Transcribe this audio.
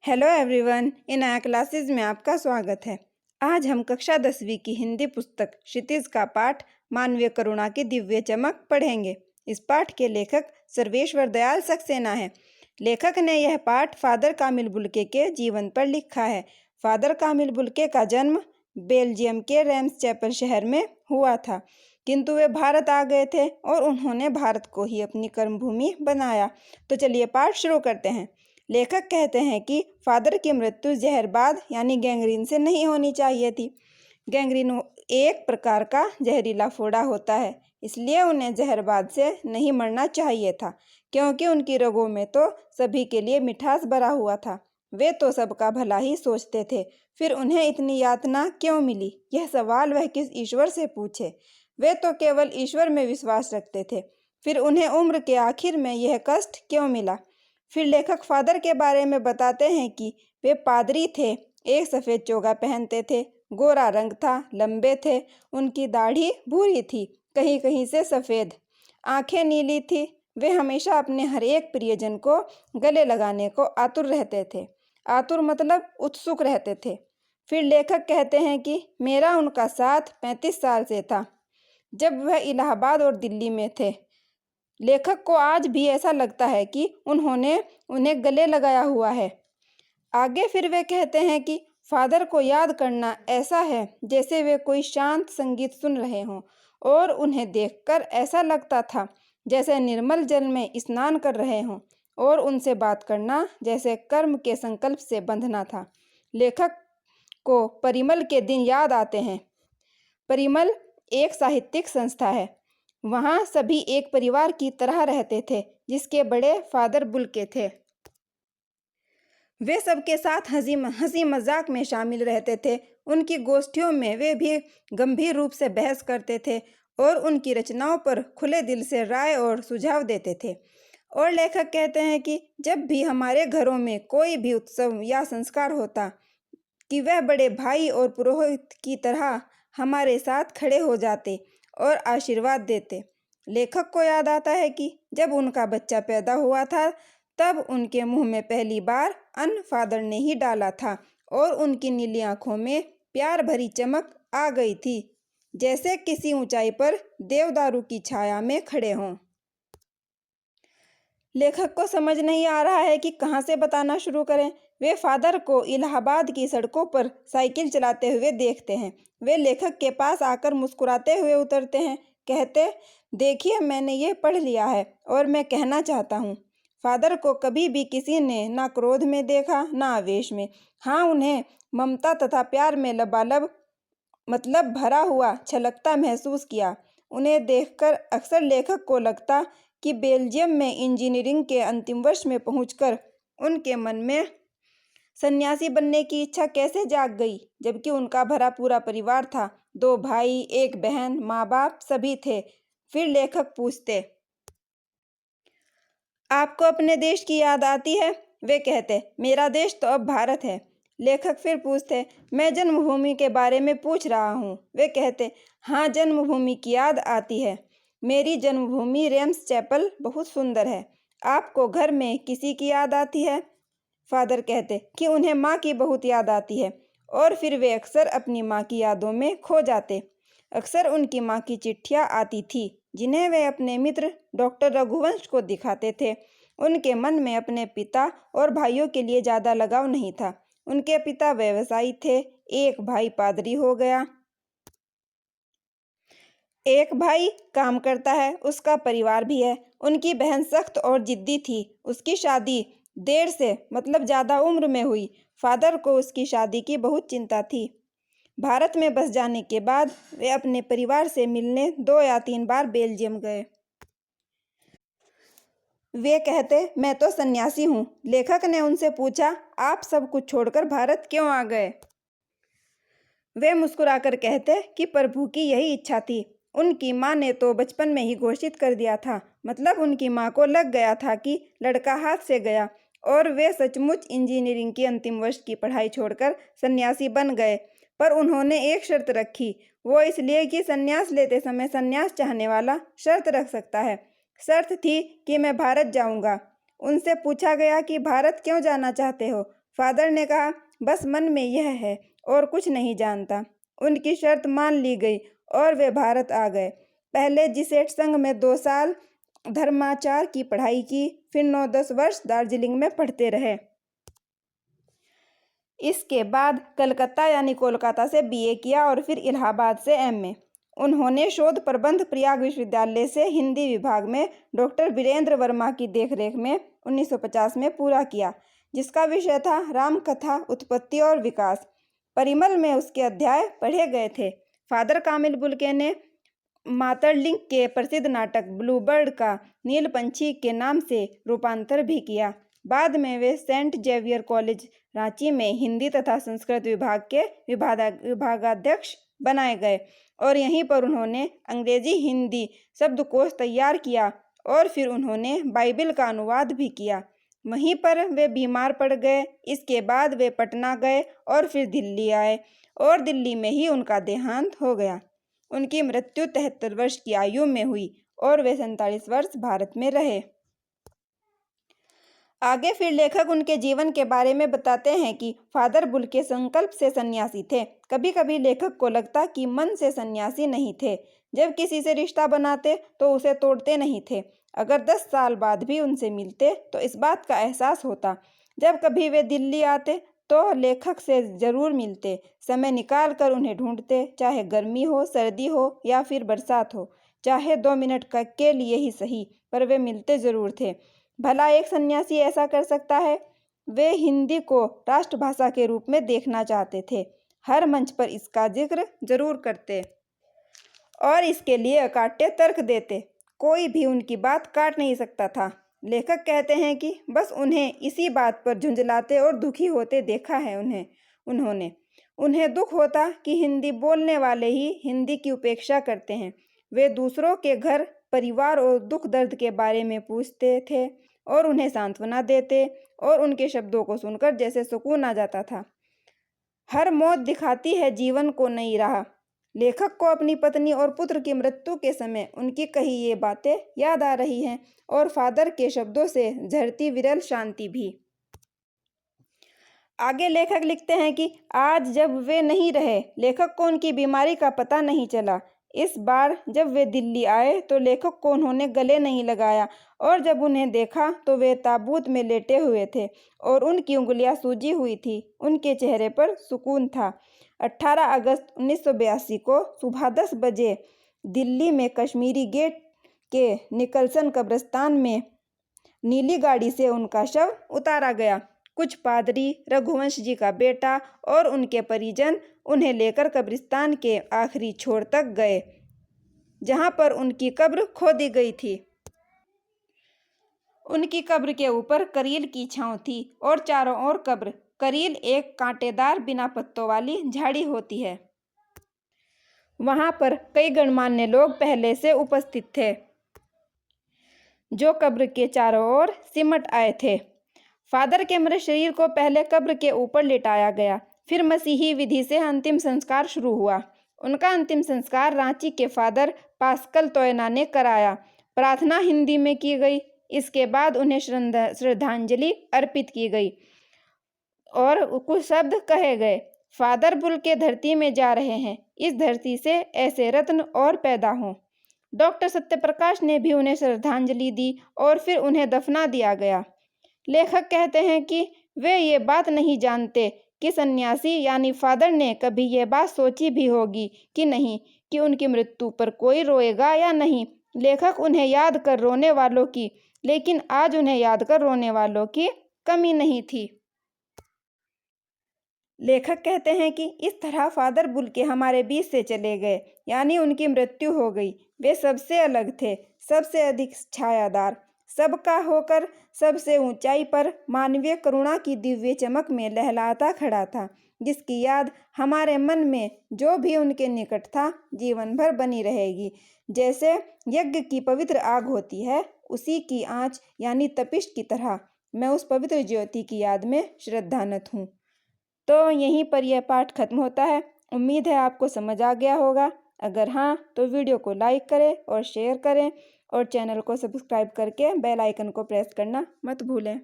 Hello everyone, इन आया classes में आपका स्वागत है। आज हम कक्षा 10वीं की हिंदी पुस्तक क्षितिज का पाठ मानवीय करुणा की दिव्य चमक पढ़ेंगे। इस पाठ के लेखक सर्वेश्वर दयाल सक्सेना है। लेखक ने यह पाठ फादर कामिल बुल्के के जीवन पर लिखा है। फादर कामिल बुल्के का जन्म बेल्जियम के रेम्स चैपल शहर में हुआ था, किंतु वे भारत आ गए थे और उन्होंने भारत को ही अपनी कर्मभूमि बनाया। तो चलिए पाठ शुरू करते हैं। लेखक कहते हैं कि फादर की मृत्यु जहरबाद यानी गैंग्रीन से नहीं होनी चाहिए थी। गैंग्रीन एक प्रकार का जहरीला फोड़ा होता है, इसलिए उन्हें जहरबाद से नहीं मरना चाहिए था, क्योंकि उनकी रगों में तो सभी के लिए मिठास भरा हुआ था। वे तो सबका भला ही सोचते थे, फिर उन्हें इतनी यातना क्यों मिली? यह सवाल वह किस ईश्वर से पूछे? वे तो केवल ईश्वर में विश्वास रखते थे, फिर उन्हें उम्र के आखिर में यह कष्ट क्यों मिला? फिर लेखक फादर के बारे में बताते हैं कि वे पादरी थे, एक सफ़ेद चोगा पहनते थे, गोरा रंग था, लंबे थे, उनकी दाढ़ी भूरी थी, कहीं कहीं से सफ़ेद, आंखें नीली थी। वे हमेशा अपने हर एक प्रियजन को गले लगाने को आतुर रहते थे। आतुर मतलब उत्सुक रहते थे। फिर लेखक कहते हैं कि मेरा उनका साथ 35 साल से था, जब वह इलाहाबाद और दिल्ली में थे। लेखक को आज भी ऐसा लगता है कि उन्होंने उन्हें गले लगाया हुआ है। आगे फिर वे कहते हैं कि फादर को याद करना ऐसा है जैसे वे कोई शांत संगीत सुन रहे हों, और उन्हें देखकर ऐसा लगता था जैसे निर्मल जल में स्नान कर रहे हों, और उनसे बात करना जैसे कर्म के संकल्प से बंधना था। लेखक को परिमल के दिन याद आते हैं। परिमल एक साहित्यिक संस्था है। वहाँ सभी एक परिवार की तरह रहते थे, जिसके बड़े फादर बुल्के थे। वे सबके साथ हंसी मजाक में शामिल रहते थे। उनकी गोष्ठियों में वे भी गंभीर रूप से बहस करते थे और उनकी रचनाओं पर खुले दिल से राय और सुझाव देते थे। और लेखक कहते हैं कि जब भी हमारे घरों में कोई भी उत्सव या संस्कार होता, कि वह बड़े भाई और पुरोहित की तरह हमारे साथ खड़े हो जाते और आशीर्वाद देते। लेखक को याद आता है कि जब उनका बच्चा पैदा हुआ था, तब उनके मुंह में पहली बार अन्न फादर ने ही डाला था, और उनकी नीली आंखों में प्यार भरी चमक आ गई थी, जैसे किसी ऊंचाई पर देवदारू की छाया में खड़े हों। लेखक को समझ नहीं आ रहा है कि कहाँ से बताना शुरू करें। वे फादर को इलाहाबाद की सड़कों पर साइकिल चलाते हुए देखते हैं। वे लेखक के पास आकर मुस्कुराते हुए उतरते हैं। कहते, देखिए, मैंने ये पढ़ लिया है और मैं कहना चाहता हूँ। फादर को कभी भी किसी ने ना क्रोध में देखा, ना आवेश में। हाँ, उन्हें ममता तथा प्यार में लबालब मतलब भरा हुआ छलकता महसूस किया। उन्हें देखकर अक्सर लेखक को लगता कि बेल्जियम में इंजीनियरिंग के अंतिम वर्ष में पहुंचकर उनके मन में सन्यासी बनने की इच्छा कैसे जाग गई, जबकि उनका भरा पूरा परिवार था। 2 भाई, 1 बहन, माँ बाप सभी थे। फिर लेखक पूछते, आपको अपने देश की याद आती है? वे कहते, मेरा देश तो अब भारत है। लेखक फिर पूछते, मैं जन्मभूमि के बारे में पूछ रहा हूँ। वे कहते, हाँ, जन्मभूमि की याद आती है। मेरी जन्मभूमि रेम्स चैपल बहुत सुंदर है। आपको घर में किसी की याद आती है? फादर कहते कि उन्हें माँ की बहुत याद आती है, और फिर वे अक्सर अपनी माँ की यादों में खो जाते। अक्सर उनकी माँ की चिट्ठियाँ आती थी, जिन्हें वे अपने मित्र डॉक्टर रघुवंश को दिखाते थे। उनके मन में अपने पिता और भाइयों के लिए ज़्यादा लगाव नहीं था। उनके पिता व्यवसायी थे, एक भाई पादरी हो गया, एक भाई काम करता है, उसका परिवार भी है। उनकी बहन सख्त और जिद्दी थी। उसकी शादी देर से मतलब ज़्यादा उम्र में हुई। फादर को उसकी शादी की बहुत चिंता थी। भारत में बस जाने के बाद वे अपने परिवार से मिलने 2 या 3 बार बेल्जियम गए। वे कहते, मैं तो सन्यासी हूँ। लेखक ने उनसे पूछा, आप सब कुछ छोड़कर भारत क्यों आ गए? वे मुस्कुराकर कहते कि प्रभु की यही इच्छा थी। उनकी माँ ने तो बचपन में ही घोषित कर दिया था, मतलब उनकी माँ को लग गया था कि लड़का हाथ से गया, और वे सचमुच इंजीनियरिंग की अंतिम वर्ष की पढ़ाई छोड़कर सन्यासी बन गए। पर उन्होंने एक शर्त रखी, वो इसलिए कि सन्यास लेते समय सन्यास चाहने वाला शर्त रख सकता है। शर्त थी कि मैं भारत जाऊंगा। उनसे पूछा गया कि भारत क्यों जाना चाहते हो? फादर ने कहा, बस मन में यह है और कुछ नहीं जानता। उनकी शर्त मान ली गई और वे भारत आ गए। पहले जिसेट संघ में 2 साल धर्माचार की पढ़ाई की, फिर 9-10 वर्ष दार्जिलिंग में पढ़ते रहे। इसके बाद कलकत्ता यानी कोलकाता से बीए किया और फिर इलाहाबाद से एमए। उन्होंने शोध प्रबंध प्रयाग विश्वविद्यालय से हिंदी विभाग में डॉक्टर वीरेंद्र वर्मा की देखरेख में 1950 में पूरा किया, जिसका विषय था रामकथा, उत्पत्ति और विकास। परिमल में उसके अध्याय पढ़े गए थे। फादर कामिल बुल्के ने मातरलिंक के प्रसिद्ध नाटक ब्लूबर्ड का नीलपंछी के नाम से रूपांतर भी किया। बाद में वे सेंट जेवियर कॉलेज रांची में हिंदी तथा संस्कृत विभाग के विभागाध्यक्ष बनाए गए और यहीं पर उन्होंने अंग्रेजी हिंदी शब्दकोश तैयार किया और फिर उन्होंने बाइबिल का अनुवाद भी किया। वहीं पर वे बीमार पड़ गए। इसके बाद वे पटना गए और फिर दिल्ली आए और दिल्ली में ही उनका देहांत हो गया। उनकी मृत्यु 73 वर्ष की आयु में हुई और वे 47 वर्ष भारत में रहे। आगे फिर लेखक उनके जीवन के बारे में बताते हैं कि फादर बुल्के संकल्प से सन्यासी थे। कभी कभी लेखक को लगता कि मन से सन्यासी नहीं थे। जब किसी से रिश्ता बनाते तो उसे तोड़ते नहीं थे। अगर 10 साल बाद भी उनसे मिलते तो इस बात का एहसास होता। जब कभी वे दिल्ली आते तो लेखक से जरूर मिलते, समय निकाल कर उन्हें ढूंढते, चाहे गर्मी हो, सर्दी हो या फिर बरसात हो, चाहे 2 मिनट के लिए ही सही, पर वे मिलते जरूर थे। भला एक सन्यासी ऐसा कर सकता है? वे हिंदी को राष्ट्रभाषा के रूप में देखना चाहते थे। हर मंच पर इसका जिक्र जरूर करते और इसके लिए अकाट्य तर्क देते। कोई भी उनकी बात काट नहीं सकता था। लेखक कहते हैं कि बस उन्हें इसी बात पर झुंझलाते और दुखी होते देखा है उन्हें दुख होता कि हिंदी बोलने वाले ही हिंदी की उपेक्षा करते हैं। वे दूसरों के घर, परिवार और दुख दर्द के बारे में पूछते थे और उन्हें सांत्वना देते और उनके शब्दों को सुनकर जैसे सुकून आ जाता था। हर मौत दिखाती है जीवन को नई राह। लेखक को अपनी पत्नी और पुत्र की मृत्यु के समय उनकी कही ये बातें याद आ रही हैं और फादर के शब्दों से झरती विरल शांति भी। आगे लेखक लिखते हैं कि आज जब वे नहीं रहे, लेखक को उनकी बीमारी का पता नहीं चला। इस बार जब वे दिल्ली आए तो लेखक को उन्होंने गले नहीं लगाया और जब उन्हें देखा तो वे ताबूत में लेटे हुए थे और उनकी उंगलियां सूजी हुई थी। उनके चेहरे पर सुकून था। 18 अगस्त 1982 को सुबह 10 बजे दिल्ली में कश्मीरी गेट के निकलसन कब्रिस्तान में नीली गाड़ी से उनका शव उतारा गया। कुछ पादरी, रघुवंश जी का बेटा और उनके परिजन उन्हें लेकर कब्रिस्तान के आखिरी छोर तक गए, जहां पर उनकी कब्र खोदी गई थी। उनकी कब्र के ऊपर करील की छांव थी और चारों ओर कब्र। करील एक कांटेदार बिना पत्तों वाली झाड़ी होती है। वहां पर कई गणमान्य लोग पहले से उपस्थित थे, जो कब्र के चारों ओर सिमट आए थे। फादर के मृत शरीर को पहले कब्र के ऊपर लिटाया गया, फिर मसीही विधि से अंतिम संस्कार शुरू हुआ। उनका अंतिम संस्कार रांची के फादर पास्कल तोयना ने कराया। प्रार्थना हिंदी में की गई। इसके बाद उन्हें श्रद्धांजलि अर्पित की गई और कुछ शब्द कहे गए। फादर बुल्के धरती में जा रहे हैं, इस धरती से ऐसे रत्न और पैदा हों। डॉक्टर सत्यप्रकाश ने भी उन्हें श्रद्धांजलि दी और फिर उन्हें दफना दिया गया। लेखक कहते हैं कि वे ये बात नहीं जानते कि सन्यासी यानी फादर ने कभी ये बात सोची भी होगी कि नहीं कि उनकी मृत्यु पर कोई रोएगा या नहीं। लेखक उन्हें याद कर रोने वालों की, लेकिन आज उन्हें याद कर रोने वालों की कमी नहीं थी। लेखक कहते हैं कि इस तरह फादर बुल्के हमारे बीच से चले गए, यानी उनकी मृत्यु हो गई। वे सबसे अलग थे, सबसे अधिक छायादार, सबका होकर सबसे ऊंचाई पर मानवीय करुणा की दिव्य चमक में लहलाता खड़ा था, जिसकी याद हमारे मन में जो भी उनके निकट था जीवन भर बनी रहेगी। जैसे यज्ञ की पवित्र आग होती है, उसी की आंच यानी तपिश की तरह मैं उस पवित्र ज्योति की याद में श्रद्धानत हूँ। तो यहीं पर यह पाठ खत्म होता है। उम्मीद है आपको समझ आ गया होगा। अगर हाँ तो वीडियो को लाइक करें और शेयर करें और चैनल को सब्सक्राइब करके बेल आइकन को प्रेस करना मत भूलें।